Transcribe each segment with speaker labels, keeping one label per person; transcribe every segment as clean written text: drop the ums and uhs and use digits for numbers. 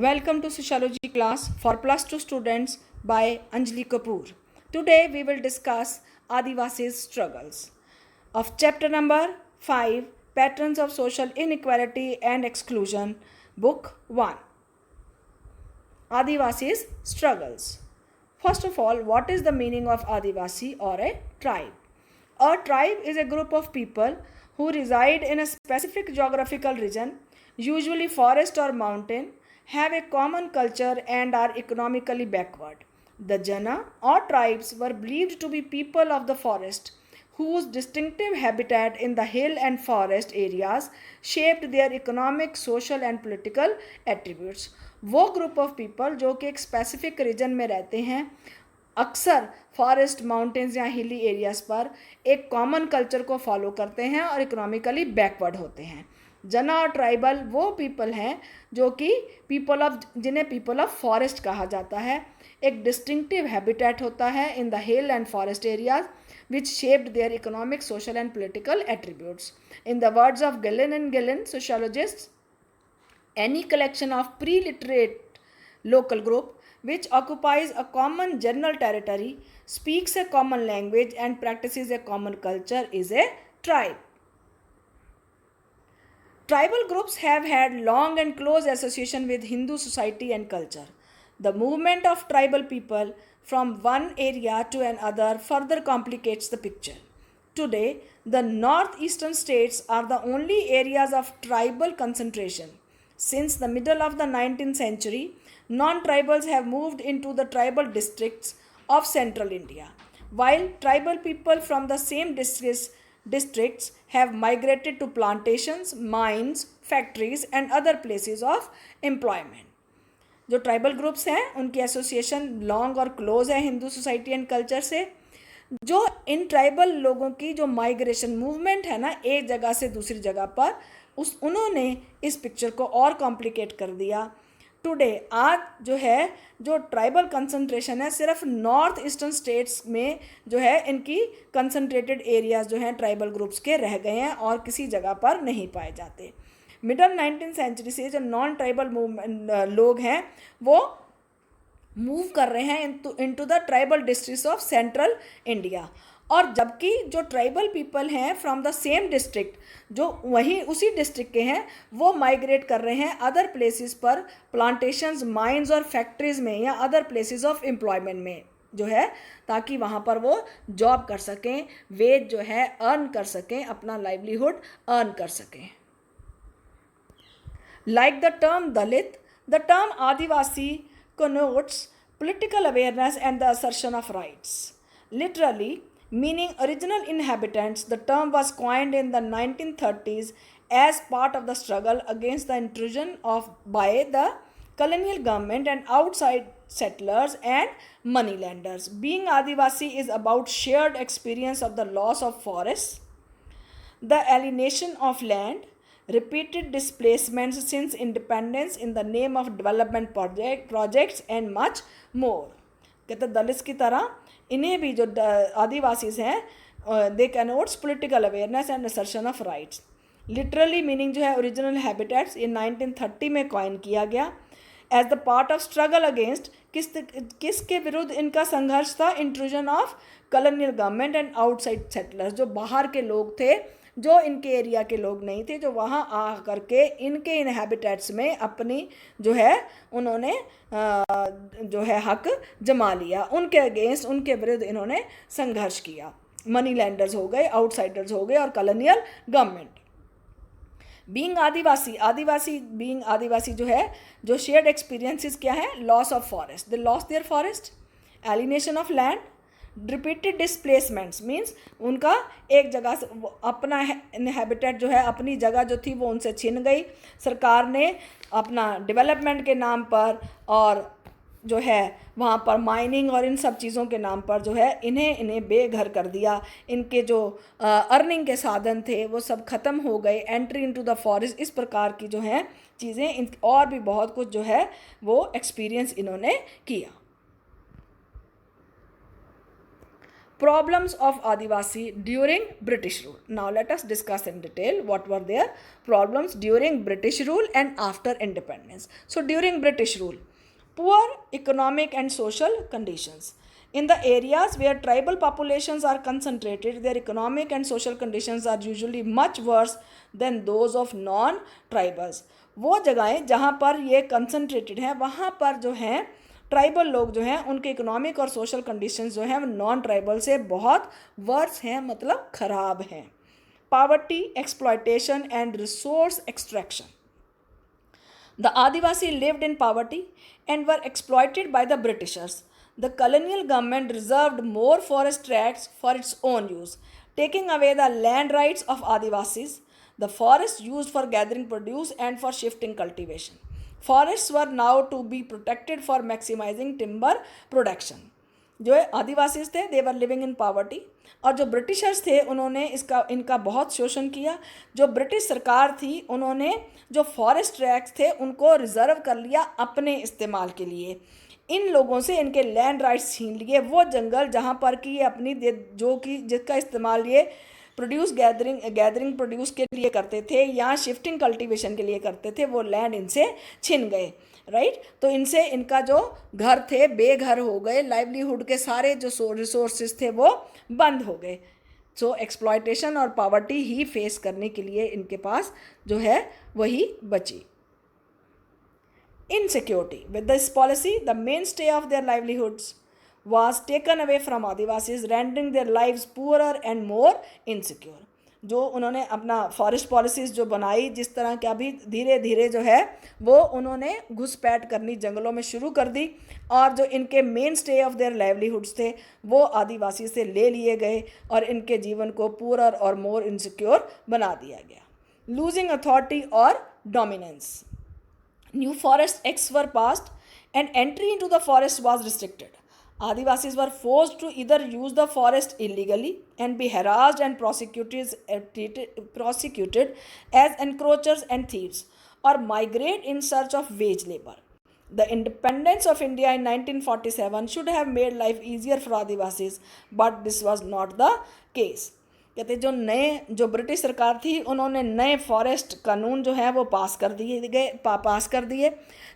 Speaker 1: Welcome to Sociology class for plus 2 students by Anjali Kapoor. Today we will discuss Adivasi Struggles of chapter number 5 Patterns of Social Inequality and Exclusion, book 1. Adivasi Struggles. First of all, what is the meaning of Adivasi or a tribe? A tribe is a group of people who reside in a specific geographical region, usually forest or mountain, have a common culture and are economically backward. The Jana or tribes were believed to be people of the forest whose distinctive habitat in the hill and forest areas shaped their economic, social and political attributes. वो group of people जो कि एक specific reason में रहते हैं, अक्सर forest, mountains या hilly areas पर एक कॉमन कल्चर को फॉलो करते हैं और इकोनॉमिकली बैकवर्ड होते हैं. जना और ट्राइबल वो पीपल हैं जो कि जिन्हें पीपल ऑफ फॉरेस्ट कहा जाता है. एक डिस्टिंक्टिव हैबिटेट होता है in the hill and forest areas which shaped their economic, social and political attributes. In the words of Gillen and Gillen, sociologists, any collection of pre-literate local group which occupies a common general territory, speaks a common language and practices a common culture is a tribe. Tribal groups have had long and close association with Hindu society and culture. The movement of tribal people from one area to another further complicates the picture. Today, the northeastern states are the only areas of tribal concentration. Since the middle of the 19th century, non-tribals have moved into the tribal districts of central India, while tribal people from the same districts have migrated to plantations, mines, factories and other places of employment. जो tribal groups हैं उनकी association long और close है Hindu society and culture से. जो in tribal लोगों की जो माइग्रेशन मूवमेंट है ना, एक जगह से दूसरी जगह पर, उन्होंने इस पिक्चर को और कॉम्प्लिकेट कर दिया. टुडे आज जो ट्राइबल कंसंट्रेशन है सिर्फ नॉर्थ ईस्टर्न स्टेट्स में जो है इनकी कंसंट्रेटेड एरियाज जो हैं ट्राइबल ग्रुप्स के रह गए हैं और किसी जगह पर नहीं पाए जाते. मिडल 19th सेंचुरी से जो नॉन ट्राइबल लोग हैं वो मूव कर रहे हैं into the tribal districts of central India, और जबकि जो ट्राइबल पीपल हैं फ्रॉम द सेम डिस्ट्रिक्ट जो वहीं उसी डिस्ट्रिक्ट के हैं वो माइग्रेट कर रहे हैं अदर प्लेसेस पर, प्लांटेशंस, माइंस और फैक्ट्रीज में या अदर प्लेसेस ऑफ एम्प्लॉयमेंट में जो है, ताकि वहाँ पर वो जॉब कर सकें, वेज जो है अर्न कर सकें, अपना लाइवलीहुड अर्न कर सकें. Like the term Dalit, the term Adivasi connotes political awareness and the assertion of rights. Literally, meaning original inhabitants, the term was coined in the 1930s as part of the struggle against the intrusion by the colonial government and outside settlers and moneylenders. Being Adivasi is about shared experience of the loss of forests, the alienation of land, repeated displacements since independence in the name of development projects and much more. कहते दलित की तरह इन्हें भी जो आदिवासीज हैं they connotes political awareness and assertion of rights. Literally meaning जो है original habitats इन 1930 में कॉइन किया गया as the part of struggle against किसके विरुद्ध इनका संघर्ष था, intrusion of colonial government and outside settlers, जो बाहर के लोग थे, जो इनके एरिया के लोग नहीं थे, जो वहाँ आ करके इनके इन हैबिटेट्स में अपनी जो है उन्होंने जो है हक जमा लिया. उनके अगेंस्ट, उनके विरुद्ध इन्होंने संघर्ष किया. मनी लैंडर्स हो गए, आउटसाइडर्स हो गए और कॉलोनियल गवर्नमेंट. बीइंग आदिवासी जो है, जो शेयर्ड एक्सपीरियंसेस क्या है, loss of forest, they loss their forest, alienation of land, repeated displacements means उनका एक जगह से अपना हैबिटेट जो है, अपनी जगह जो थी वो उनसे छिन गई. सरकार ने अपना डेवलपमेंट के नाम पर और जो है वहाँ पर माइनिंग और इन सब चीज़ों के नाम पर जो है इन्हें बेघर कर दिया. इनके जो अर्निंग के साधन थे वो सब ख़त्म हो गए. एंट्री इनटू द फॉरेस्ट, इस प्रकार की जो है चीज़ें और भी बहुत कुछ जो है वो एक्सपीरियंस इन्होंने किया. Problems of Adivasi during British rule. Now let us discuss in detail what were their problems during British rule and after independence. So during British rule, poor economic and social conditions. In the areas where tribal populations are concentrated, their economic and social conditions are usually much worse than those of non-tribals. वो जगहें जहाँ पर ये concentrated हैं वहाँ पर जो हैं ट्राइबल लोग जो हैं उनके इकोनॉमिक और सोशल कंडीशंस जो हैं वो नॉन ट्राइबल से बहुत वर्स हैं, मतलब खराब हैं. Poverty, exploitation and resource extraction. The Adivasi lived in poverty and were exploited by the Britishers. The colonial government reserved more forest tracts for its own use, taking away the land rights of Adivasis, the forests used for gathering produce and for shifting cultivation. Forests were now to be protected for maximizing timber production. जो आदिवासीज थे दे were living in poverty, और जो Britishers थे उन्होंने इनका बहुत शोषण किया. जो ब्रिटिश सरकार थी उन्होंने जो फॉरेस्ट ट्रैक्ट्स थे उनको रिजर्व कर लिया अपने इस्तेमाल के लिए. इन लोगों से इनके लैंड राइट्स छीन लिए. वो जंगल जहाँ पर कि ये अपनी जो कि जिसका इस्तेमाल ये प्रोड्यूस गैदरिंग प्रोड्यूस के लिए करते थे या शिफ्टिंग कल्टीवेशन के लिए करते थे, वो लैंड इनसे छिन गए. राइट तो इनसे इनका जो घर थे बेघर हो गए. लाइवलीहुड के सारे जो रिसोर्सेज थे वो बंद हो गए. सो एक्सप्लॉयटेशन और पॉवर्टी ही फेस करने के लिए इनके पास जो है वही बची. Insecurity. With this policy, the mainstay of their livelihoods was taken away from Adivasis, rendering their lives poorer and more insecure. जो उन्होंने अपना फॉरेस्ट पॉलिसीज़ जो बनाई, जिस तरह के अभी धीरे धीरे जो है वो उन्होंने घुसपैठ करनी जंगलों में शुरू कर दी, और जो इनके main stay of their livelihoods थे वो आदिवासी से ले लिए गए और इनके जीवन को पूरर और मोर इनसिक्योर बना दिया गया. लूजिंग अथॉरिटी और dominance. New forest acts were passed and entry into the forest was restricted. Adivasis were forced to either use the forest illegally and be harassed and prosecuted as encroachers and thieves, or migrate in search of wage labor. The independence of India in 1947 should have made life easier for Adivasis, but this was not the case. कहते जो British सरकार थी उन्होंने नए forest कानून जो है वो पास कर दिए,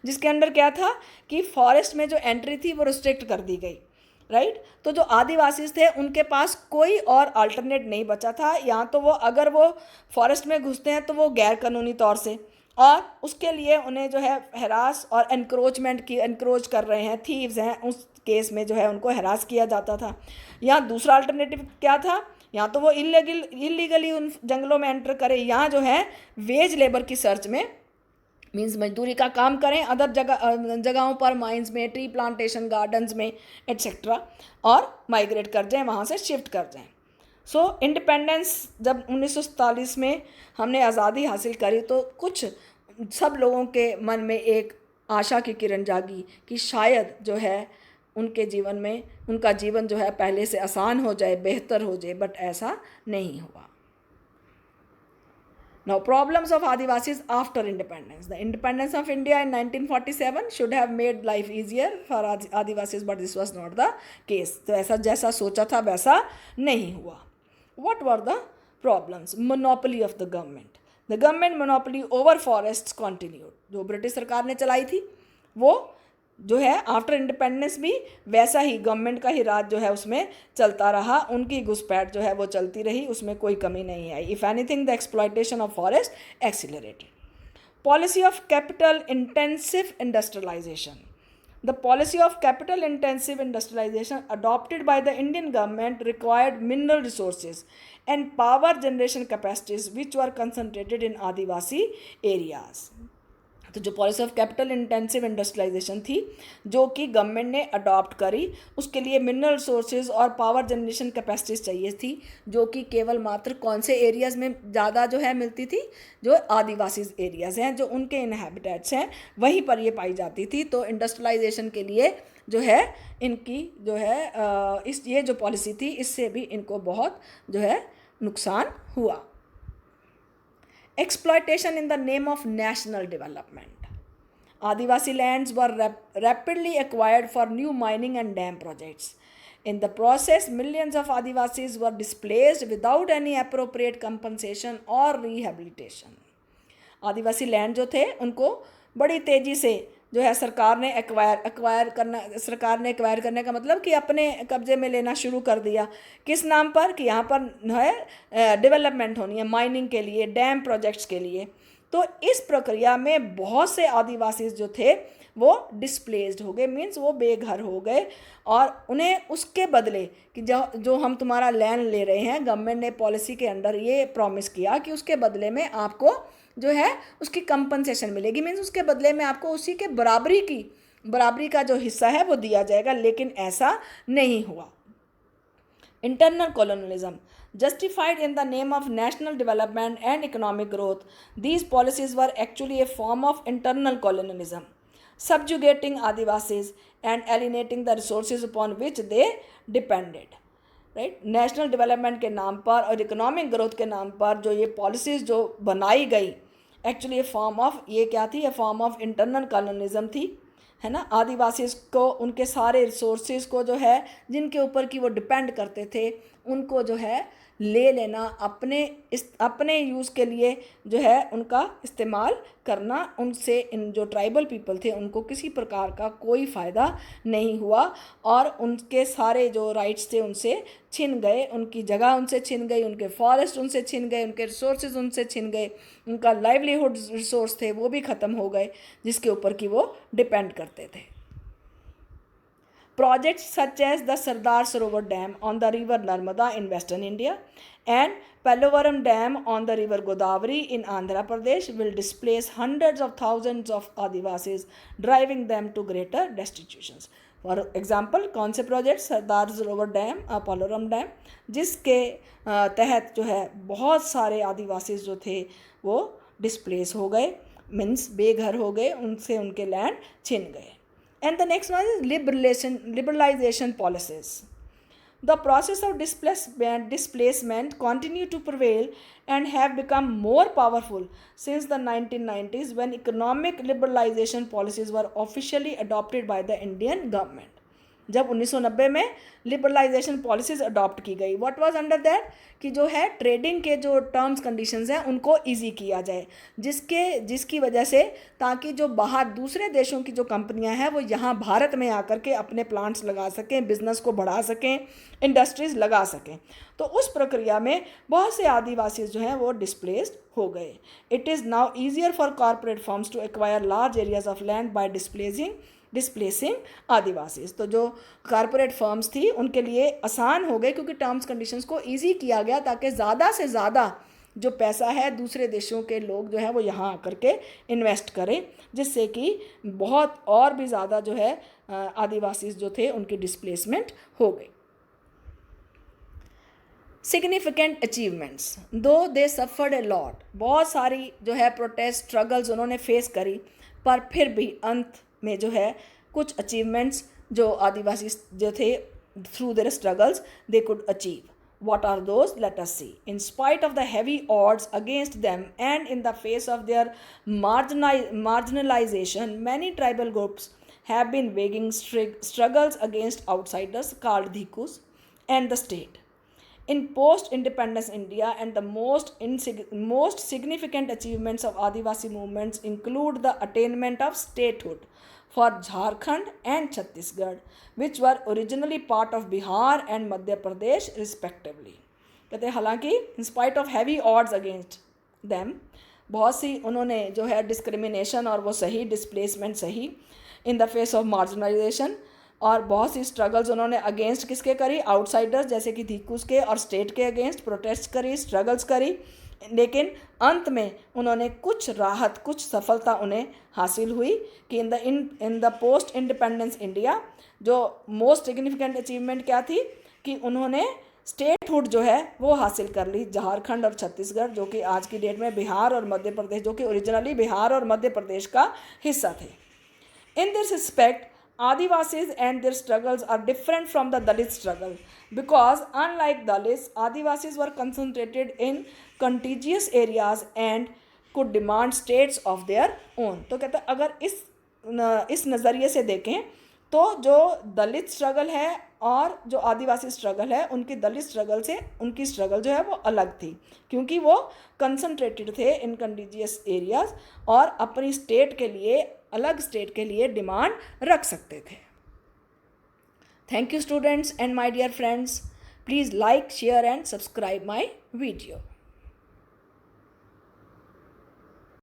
Speaker 1: जिसके अंडर क्या था कि फॉरेस्ट में जो एंट्री थी वो रिस्ट्रिक्ट कर दी गई. राइट तो जो आदिवासीज थे उनके पास कोई और अल्टरनेट नहीं बचा था. या तो वो अगर वो फॉरेस्ट में घुसते हैं तो वो गैर कानूनी तौर से, और उसके लिए उन्हें जो है हरास और एनक्रोच कर रहे हैं, थीव्स हैं, उस केस में जो है उनको हरास किया जाता था. या दूसरा अल्टरनेटिव क्या था, या तो वो इलीगली उन जंगलों में एंटर करें, या जो है वेज लेबर की सर्च में मीन्स मजदूरी का काम करें अदर जगहों पर, माइंस में, ट्री प्लांटेशन गार्डन्स में एट्सेट्रा, और माइग्रेट कर जाएं, वहाँ से शिफ्ट कर जाएं. सो इंडिपेंडेंस जब 1947 में हमने आज़ादी हासिल करी तो कुछ सब लोगों के मन में एक आशा की किरण जागी कि शायद जो है उनके जीवन में उनका जीवन जो है पहले से आसान हो जाए, बेहतर हो जाए, बट ऐसा नहीं हुआ. Now, problems of Adivasis after independence. The independence of India in 1947 should have made life easier for Adivasis, but this was not the case. तो ऐसा जैसा सोचा था वैसा नहीं हुआ. What were the problems? Monopoly of the government. The government monopoly over forests continued. जो British सरकार ने चलाई थी वो जो है आफ्टर इंडिपेंडेंस भी वैसा ही गवर्नमेंट का ही राज जो है उसमें चलता रहा. उनकी घुसपैठ जो है वो चलती रही, उसमें कोई कमी नहीं आई. If anything the exploitation of forest accelerated. Policy of capital intensive industrialisation. The policy of capital intensive industrialization adopted by the Indian government required mineral resources and power generation capacities which were concentrated in Adivasi areas. तो जो policy of capital intensive industrialisation थी जो कि government ने adopt करी, उसके लिए mineral resources और पावर जनरेशन कैपेसिटीज़ चाहिए थी, जो कि केवल मात्र कौन से एरियाज़ में ज़्यादा जो है मिलती थी, जो आदिवासी एरियाज़ हैं, जो उनके इनहैबिटेट्स हैं, वहीं पर ये पाई जाती थी. तो इंडस्ट्रियलाइजेशन के लिए जो है इनकी जो है ये जो पॉलिसी थी इससे भी इनको बहुत जो है नुकसान हुआ. Exploitation in the name of national development. Adivasi lands were rapidly acquired for new mining and dam projects. In the process, millions of Adivasis were displaced without any appropriate compensation or rehabilitation. Adivasi land जो थे उनको बड़ी तेज़ी से जो है सरकार ने एक्वायर करने का मतलब कि अपने कब्जे में लेना शुरू कर दिया। किस नाम पर? कि यहाँ पर है डेवलपमेंट होनी है माइनिंग के लिए, डैम प्रोजेक्ट्स के लिए। तो इस प्रक्रिया में बहुत से आदिवासी जो थे वो डिस्प्लेस्ड हो गए, मीन्स वो बेघर हो गए, और उन्हें उसके बदले कि जो हम तुम्हारा लैंड ले रहे हैं, गवर्नमेंट ने पॉलिसी के अंडर ये प्रॉमिस किया कि उसके बदले में आपको जो है उसकी कंपनसेशन मिलेगी, मीन्स उसके बदले में आपको उसी के बराबरी का जो हिस्सा है वो दिया जाएगा, लेकिन ऐसा नहीं हुआ। Internal colonialism, justified in the name of national development and economic growth, these policies were actually a form of internal colonialism, subjugating Adivasis and alienating the resources upon which they depended. Right, national development के नाम पर और economic growth के नाम पर जो ये policies जो बनाई गई, एक्चुअली ये क्या थी? ये फॉर्म ऑफ इंटरनल कॉलोनिज्म थी, है ना। आदिवासी को उनके सारे रिसोर्सेज को जो है जिनके ऊपर कि वो डिपेंड करते थे उनको जो है ले लेना, अपने यूज़ के लिए जो है उनका इस्तेमाल करना, उनसे इन जो ट्राइबल पीपल थे उनको किसी प्रकार का कोई फ़ायदा नहीं हुआ, और उनके सारे जो राइट्स थे उनसे छिन गए, उनकी जगह उनसे छिन गई, उनके फॉरेस्ट उनसे छिन गए, उनके रिसोर्सेज उनसे छिन गए, उनका लाइवलीहुड रिसोर्स थे वो भी ख़त्म हो गए जिसके ऊपर कि वो डिपेंड करते थे। Projects such as the Sardar Sarovar Dam on the river Narmada in Western India and Pallavaram Dam on the river Godavari in Andhra Pradesh will displace hundreds of thousands of Adivasis, driving them to greater destitutions. For example, कौन से project? Sardar Sarovar dam, Pallavaram dam, जिसके तहत जो है बहुत सारे आदिवासी जो थे वो डिस्प्लेस हो गए, मीन्स बेघर हो गए, उनसे उनके लैंड छिन गए। And the next one is liberalization policies. The process of displacement continue to prevail and have become more powerful since the 1990s when economic liberalization policies were officially adopted by the Indian government. जब 1990 में liberalisation policies adopt की गई, what was under that? कि जो है trading के जो terms conditions हैं उनको इजी किया जाए, जिसकी वजह से ताकि जो बाहर दूसरे देशों की जो कंपनियां हैं वो यहाँ भारत में आकर के अपने प्लांट्स लगा सकें, बिजनेस को बढ़ा सकें, इंडस्ट्रीज़ लगा सकें। तो उस प्रक्रिया में बहुत से आदिवासी जो हैं वो डिस्प्लेस्ड हो गए। It is now easier for corporate firms to acquire large areas of land by displacing Adivasis. तो जो कॉरपोरेट फर्म्स थी उनके लिए आसान हो गए क्योंकि टर्म्स कंडीशंस को इजी किया गया ताकि ज़्यादा से ज़्यादा जो पैसा है दूसरे देशों के लोग जो है वो यहाँ आकर के इन्वेस्ट करें, जिससे कि बहुत और भी ज़्यादा जो है आदिवासी जो थे उनकी डिस्प्लेसमेंट हो गई। सिग्निफिकेंट अचीवमेंट्स, दो दे सफ़र्ड ए लॉट, बहुत सारी जो है प्रोटेस्ट स्ट्रगल्स उन्होंने फेस करी, पर फिर भी अंत में जो है कुछ अचीवमेंट्स जो आदिवासी जो थे through their struggles they could achieve. What are those? Let us see. In spite of the heavy odds against them and in the face of their marginalization, many tribal groups have been waging struggles against outsiders called dhikus and the state. In post-independence India, and the most significant achievements of Adivasi movements include the attainment of statehood for Jharkhand and Chhattisgarh, which were originally part of Bihar and Madhya Pradesh respectively. कहते हैं हालांकि in spite of heavy odds against them, बहुत सी उन्होंने जो है discrimination और वो सही डिस्प्लेसमेंट सही in the face of marginalisation, और बहुत सी स्ट्रगल्स उन्होंने अगेंस्ट किसके करी? आउटसाइडर्स जैसे कि धीकुस के और स्टेट के अगेंस्ट प्रोटेस्ट करी, स्ट्रगल्स करी, लेकिन अंत में उन्होंने कुछ राहत, कुछ सफलता उन्हें हासिल हुई कि in the post independence India जो मोस्ट सिग्निफिकेंट अचीवमेंट क्या थी कि उन्होंने स्टेटहुड जो है वो हासिल कर ली। झारखंड और छत्तीसगढ़ जो कि आज की डेट में बिहार और मध्य प्रदेश, जो कि ओरिजिनली बिहार और मध्य प्रदेश का हिस्सा थे। In this respect Adivasis and their struggles are different from the Dalit struggle because unlike Dalits, Adivasis were concentrated in contiguous areas and could demand states of their own. तो कहते हैं अगर इस नज़रिए से देखें तो जो दलित स्ट्रगल है और जो आदिवासी स्ट्रगल है, उनकी दलित स्ट्रगल से उनकी स्ट्रगल जो है वो अलग थी, क्योंकि वो कंसंट्रेटेड थे इन कंडीजियस एरियाज और अपनी स्टेट के लिए, अलग स्टेट के लिए डिमांड रख सकते थे. Thank you students and my dear friends. Please like, share and subscribe my video.